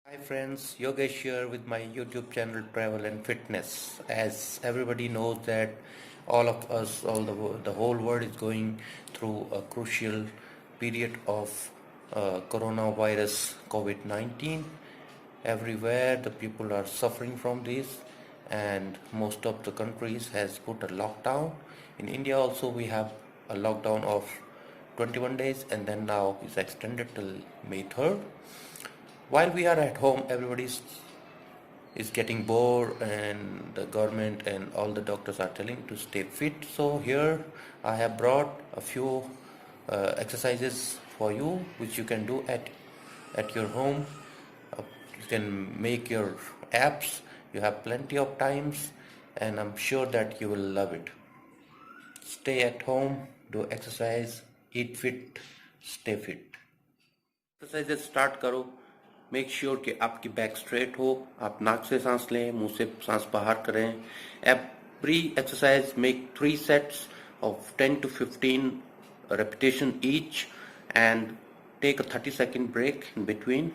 Hi friends, Yogesh here with my YouTube channel Travel and Fitness. As everybody knows that all of us, the whole world is going through a crucial period of coronavirus COVID-19. Everywhere the people are suffering from this, and most of the countries has put a lockdown. In India also we have a lockdown of 21 days, and then now it's extended till May 3rd. While we are at home, everybody is getting bored, and the government and all the doctors are telling to stay fit. So here I have brought a few exercises for you which you can do at your home. You can make your abs. You have plenty of times, and I'm sure that you will love it. Stay at home, do exercise, eat fit, stay fit. Exercises start करो. Make sure कि आपकी back straight हो. आप नाक से सांस लें, मुंह से सांस बाहर करें. Every exercise make 3 sets of 10 to 15 repetition each, and take a 30-second break in between.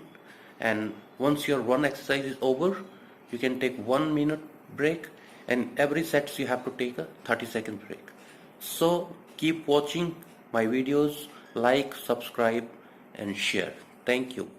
And once your one exercise is over, you can take 1 minute break, and every sets you have to take a 30-second break. So keep watching my videos, like, subscribe and share. Thank you.